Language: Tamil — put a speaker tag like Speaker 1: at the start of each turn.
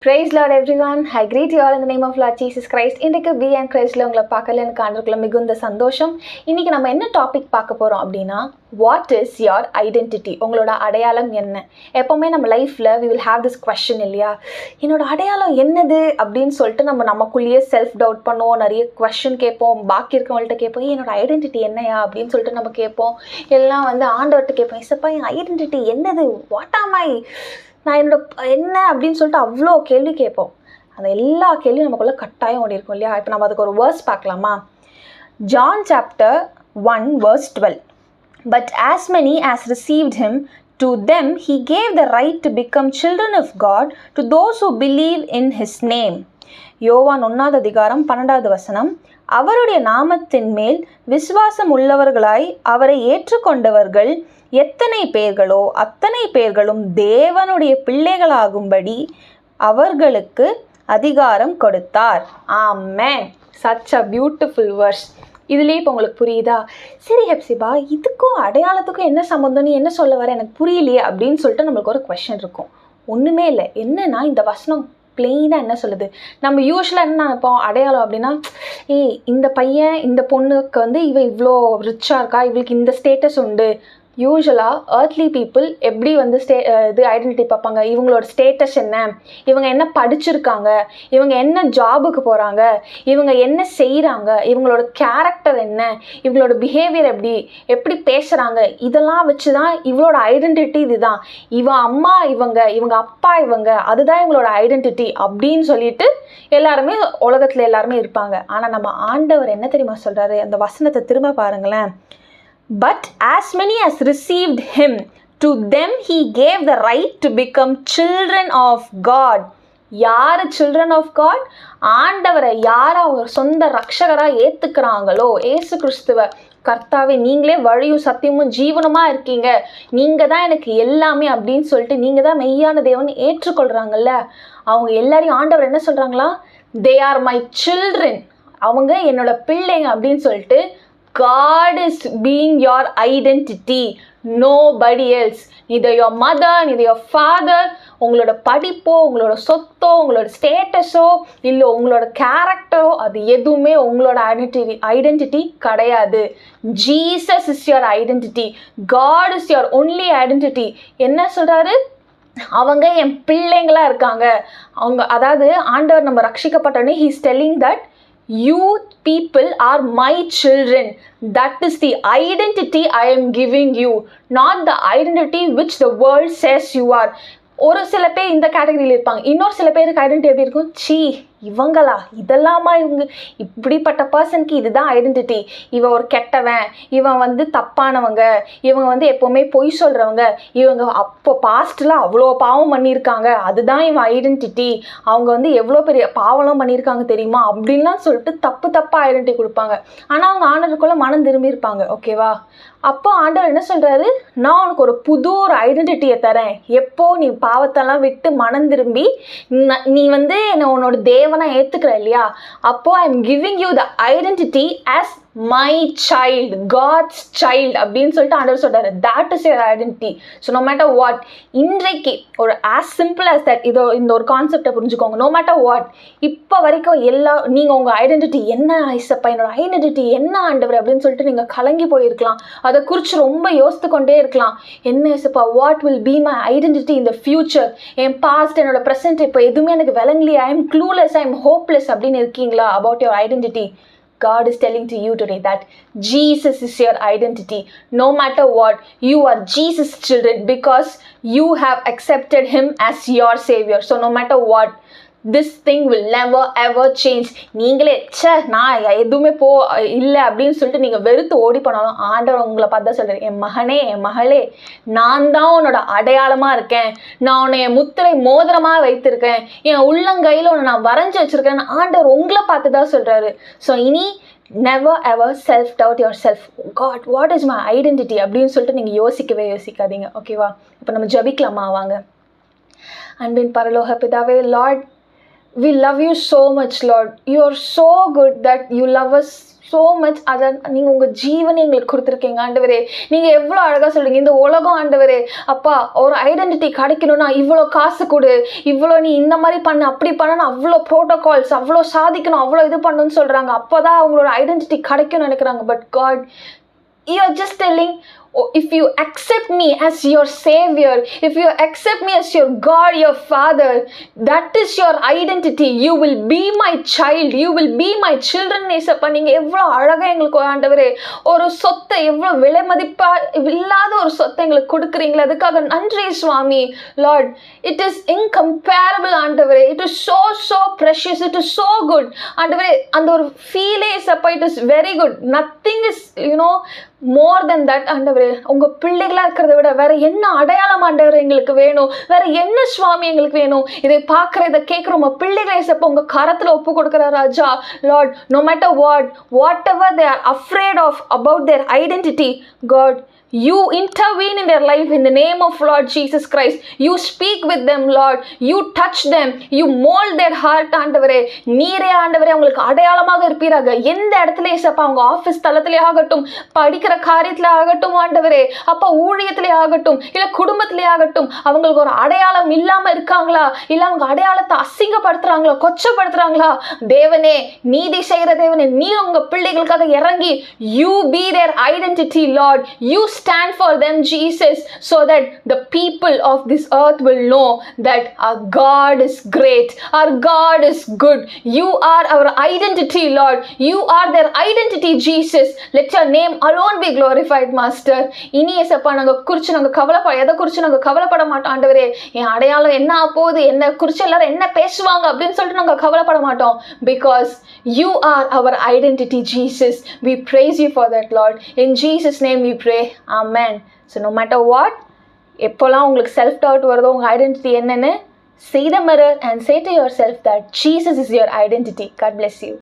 Speaker 1: Praise Lord everyone. I greet you all in the name of Lord Jesus Christ. இன்றைக்கு பி அண்ட் கிரைஸ்டில் உங்களை பார்க்கல எனக்கு ஆண்டவருக்குள்ள மிகுந்த சந்தோஷம். இன்றைக்கி நம்ம என்ன டாபிக் பார்க்க போகிறோம் அப்படின்னா, வாட் இஸ் யோர் ஐடென்டிட்டி? உங்களோட அடையாளம் என்ன? எப்போவுமே நம்ம லைஃப்பில் we will have this question இல்லையா, என்னோட அடையாளம் என்னது அப்படின்னு சொல்லிட்டு நமக்குள்ளேயே செல்ஃப் டவுட் பண்ணுவோம், நிறைய கொஸ்டின் கேட்போம், பாக்கி இருக்கவங்கள்ட்ட கேட்போம், என்னோட ஐடென்டிட்டி என்னையா அப்படின்னு சொல்லிட்டு நம்ம கேட்போம். எல்லாம் ஆண்டவர்கிட்ட கேட்போம், இசப்பா என் ஐடென்டிட்டி என்னது, வாட் ஆம் ஐ, நான் என்னோட என்ன அப்படின்னு சொல்லிட்டு அவ்வளோ கேள்வி கேட்போம். அந்த எல்லா கேள்வியும் நமக்குள்ளே கட்டாயம் ஓடி இருக்கும் இல்லையா. இப்போ நம்ம அதுக்கு ஒரு வேர்ஸ் பார்க்கலாமா? John chapter 1 verse 12. But as many as received him, to them he gave the right to become children of God, to those who believe in his name. யோவான் 1:12 அவருடைய நாமத்தின் மேல் விசுவாசம் உள்ளவர்களாய் அவரை ஏற்றுக்கொண்டவர்கள் எத்தனை பேர்களோ அத்தனை பேர்களும் தேவனுடைய பிள்ளைகளாகும்படி அவர்களுக்கு அதிகாரம் கொடுத்தார். ஆமென். such a beautiful verse. இதுலேயே இப்போ உங்களுக்கு புரியுதா? சரி ஹெப்சிபா, இதுக்கும் அடையாளத்துக்கும் என்ன சம்மந்தம், நீ என்ன சொல்ல வர, எனக்கு புரியலையே அப்படின்னு சொல்லிட்டு நம்மளுக்கு ஒரு கொஸ்டின் இருக்கும். ஒன்றுமே இல்லை. என்னன்னா, இந்த வசனம் பிளெயினாக என்ன சொல்லுது, நம்ம யூஸ்வலாக என்ன நினைப்போம் அடையாளம் அப்படின்னா, இந்த பையன் இந்த பொண்ணுக்கு இவ இவ்வளோ ரிச்சாக இருக்கா, இவளுக்கு இந்த ஸ்டேட்டஸ் உண்டு. யூஸ்வலாக earthly people எப்படி இது ஐடென்டிட்டி பார்ப்பாங்க, இவங்களோட ஸ்டேட்டஸ் என்ன, இவங்க என்ன படிச்சிருக்காங்க, இவங்க என்ன ஜாபுக்கு போகிறாங்க, இவங்க என்ன செய்கிறாங்க, இவங்களோட கேரக்டர் என்ன, இவங்களோட பிஹேவியர் எப்படி பேசுகிறாங்க, இதெல்லாம் வச்சு தான் இவளோட ஐடென்டிட்டி இதுதான், இவன் அம்மா இவங்க அப்பா அதுதான் இவங்களோட ஐடென்டிட்டி அப்படின்னு சொல்லிட்டு எல்லாருமே உலகத்தில் எல்லாருமே இருப்பாங்க. ஆனால் நம்ம ஆண்டவர் என்ன தெரியுமா சொல்கிறாரு? அந்த வசனத்தை திரும்ப பாருங்களேன். But as many as received him, to them he gave the right to become children of God. யார் children of God? ஆண்டவரை யார் அவங்க சொந்த ரட்சகராக ஏற்றுக்கிறாங்களோ, ஏசு கிறிஸ்துவ கர்த்தாவே நீங்களே வழியும் சத்தியமும் ஜீவனமாக இருக்கீங்க, நீங்கள் தான் எனக்கு எல்லாமே அப்படின்னு சொல்லிட்டு நீங்கள் தான் மெய்யான தேவன் ஏற்றுக்கொள்கிறாங்கல்ல, அவங்க எல்லாரையும் ஆண்டவர் என்ன சொல்கிறாங்களா? They are my children. அவங்க என்னோட பிள்ளைங்க அப்படின்னு சொல்லிட்டு God is being your identity, nobody else. neither your mother, neither your father, உங்களோட படிப்போ, உங்களோட சொத்தோ, உங்களோட ஸ்டேட்டஸோ, இல்லை உங்களோட கேரக்டரோ, அது எதுவுமே உங்களோட ஐடென்டிட்டி கிடையாது. Jesus is your identity. God is your only identity. என்ன சொல்கிறாரு? அவங்க என் பிள்ளைங்களாக இருக்காங்க. அவங்க அதாவது ஆண்டவர் நம்ம ரட்சிக்கப்பட்டோன்னே he is telling that you people are my children. That is the identity I am giving you, not the identity which the world says you are. ஒரு சில பேர் இந்த கேட்டகரியில் இருப்பாங்க, இன்னொரு சில பேருக்கு ஐடென்டிட்டி எப்படி இருக்கும், சீ இவங்களா, இதெல்லாமா இவங்க, இப்படிப்பட்ட பர்சனுக்கு இதுதான் ஐடென்டிட்டி, இவன் ஒரு கெட்டவன், இவன் தப்பானவங்க, இவங்க எப்போவுமே பொய் சொல்கிறவங்க, இவங்க அப்போ பாஸ்ட்டில் அவ்வளோ பாவம் பண்ணியிருக்காங்க, அதுதான் இவன் ஐடென்டிட்டி, அவங்க எவ்வளோ பெரிய பாவம்லாம் பண்ணியிருக்காங்க தெரியுமா அப்படின்லாம் சொல்லிட்டு தப்பாக ஐடென்டிட்டி கொடுப்பாங்க. ஆனால் அவங்க ஆண்டவருக்குள்ளே மனம் திரும்பியிருப்பாங்க. ஓகேவா? அப்போ ஆண்டவர் என்ன சொல்கிறாரு? நான் உனக்கு ஒரு புது ஒரு ஐடென்டிட்டியை தரேன். எப்போ நீ பாவத்தெல்லாம் விட்டு மனம் திரும்பி நீ என்னை உன்னோட தேவனை ஏற்றுக்கிற இல்லையா, அப்போ I am giving you the identity as my child, God's child அப்படின்னு சொல்லிட்டு ஆண்டவர் சொல்கிறாரு. That is your identity. So no matter what, இன்றைக்கு ஒரு ஆஸ் சிம்பிள் ஆஸ் தட், இந்த ஒரு கான்செப்டை புரிஞ்சுக்கோங்க. நோ மேட்டர் வாட், இப்போ வரைக்கும் நீங்கள் உங்கள் ஐடென்டிட்டி என்ன, ஐசப்பா என்னோட ஐடென்டிட்டி என்ன ஆண்டவர் அப்படின்னு சொல்லிட்டு நீங்கள் கலங்கி போயிருக்கலாம், அதை குறித்து ரொம்ப யோசித்து கொண்டே இருக்கலாம். என்ன ஐசப்பா, what will be my identity in the future, என் பாஸ்ட் என்னோட ப்ரெசென்ட் இப்போ எதுவுமே எனக்கு விளங்கலையே, I am clueless, I am hopeless அப்படின்னு இருக்கீங்களா? About your identity, God is telling to you today that Jesus is your identity. No matter what, you are Jesus' children because you have accepted him as your savior. So no matter what, this thing will never ever change. நீங்களே நான் எதுவுமே இல்லை அப்படின்னு சொல்லிட்டு நீங்கள் வெறுத்து ஓடி போனாலும் ஆண்டவர் உங்களை பார்த்தா சொல்கிறேன், என் மகனே என் மகளே, நான் தான் உன்னோட அடையாளமாக இருக்கேன், நான் உன்னை என் முத்திரை மோதிரமாக வைத்திருக்கேன், என் உள்ளங்கையில் உன்னை நான் வரைஞ்சி வச்சுருக்கேன், ஆண்டவர் உங்களை பார்த்து தான் சொல்கிறாரு. ஸோ இனி never ever self doubt yourself. God, what is my identity அப்படின்னு சொல்லிட்டு நீங்கள் யோசிக்காதீங்க. ஓகேவா? இப்போ நம்ம ஜெபிக்கலாமா? வாங்க. அன்பின் பரலோக பிதாவே, Lord, we love you so much, Lord. You are so good that you love us so much. அதை நீங்கள் உங்கள் ஜீவனை எங்களுக்கு கொடுத்துருக்கீங்க ஆண்டவரே. நீங்கள் எவ்வளோ அழகாக சொல்கிறீங்க, இந்த உலகம் ஆண்டவரே அப்பா ஒரு ஐடென்டிட்டி கிடைக்கணும்னா இவ்வளோ காசு கொடு, இவ்வளோ நீ இந்த மாதிரி பண்ண அப்படி பண்ணணும், அவ்வளோ ப்ரோட்டோகால்ஸ், அவ்வளோ சாதிக்கணும், அவ்வளோ இது பண்ணணும்னு சொல்கிறாங்க. அப்போ தான் அவங்களோட ஐடென்டிட்டி கிடைக்கும்னு நினைக்கிறாங்க. But God, you are just telling, oh, if you accept me as your savior, if you accept me as your God, your father, that is your identity. You will be my child, you will be my children. ஏசப்பா நீங்க எவ்வளவு அழகா எங்களுக்கு ஆண்டவரே ஒரு சொத்தை, எவ்வளவு விலை மதிப்பா இல்லாத ஒரு சொத்தை எங்களுக்கு கொடுக்குறீங்களே, அதுக்காக நன்றி சுவாமி. லார்ட், it is incomparable ஆண்டவரே. it is so precious, it is so good ஆண்டவரே. அந்த ஒரு ஃபீலே ஏசப்பா, it is very good. nothing is more than that ஆண்டவரே. உங்க பிள்ளைகளா இருக்கிறத விட வேற என்ன அடையாளம் ஆண்டவரே எங்களுக்கு வேணும்? வேற என்ன சுவாமி எங்களுக்கு வேணும்? இதை பார்க்குற, இதை கேட்குற உங்க பிள்ளைகளை ஏசப்பா உங்க கரத்துல ஒப்பு கொடுக்குற ராஜா. Lord, no matter whatever they are afraid of about their identity, God, you intervene in their life in the name of Lord Jesus Christ. You speak with them, Lord. You touch them. You mold their heart ஆண்டவரே. நீரே ஆண்டவரே அவங்களுக்கு அடையாளமாக இருப்பீராக. எந்த இடத்துல ஏசப்பா, அவங்க ஆஃபீஸ் தளத்திலே ஆகட்டும், படிக்கிற காரியத்திலே ஆகட்டும் ஆண்டவரே அப்பா, ஊழியத்திலே ஆகட்டும், இல்லை குடும்பத்திலே ஆகட்டும், அவங்களுக்கு ஒரு அடையாளம் இல்லாமல் இருக்காங்களா, இல்லை அவங்க அடையாளத்தை அசிங்கப்படுத்துறாங்களா, கொச்சப்படுத்துறாங்களா, தேவனே நீதி செய்கிற தேவனே, நீ உங்க பிள்ளைகளுக்காக இறங்கி you be their identity, Lord. You stand for them, Jesus, so that the people of this earth will know that our God is great, our God is good. You are our identity, Lord. You are their identity, Jesus. Let your name alone be glorified, Master. இனி ஏசப்பா நாங்கள் குறித்து நாங்கள் எதை குறித்து நாங்கள் கவலைப்பட மாட்டோம் ஆண்டவரே. என் அடையாளம் என்ன ஆகுது, என்ன குறித்து எல்லாரும் என்ன பேசுவாங்க அப்படின்னு சொல்லிட்டு நாங்கள் கவலைப்பட மாட்டோம். Because you are our identity, Jesus. We praise you for that, Lord. In Jesus' name we pray. Amen. So no matter what, எப்போல்லாம் உங்களுக்கு செல்ஃப் டவுட் வருதோ, உங்கள் ஐடென்டிட்டி என்னன்னு, see the mirror and say to yourself that Jesus is your identity. God bless you.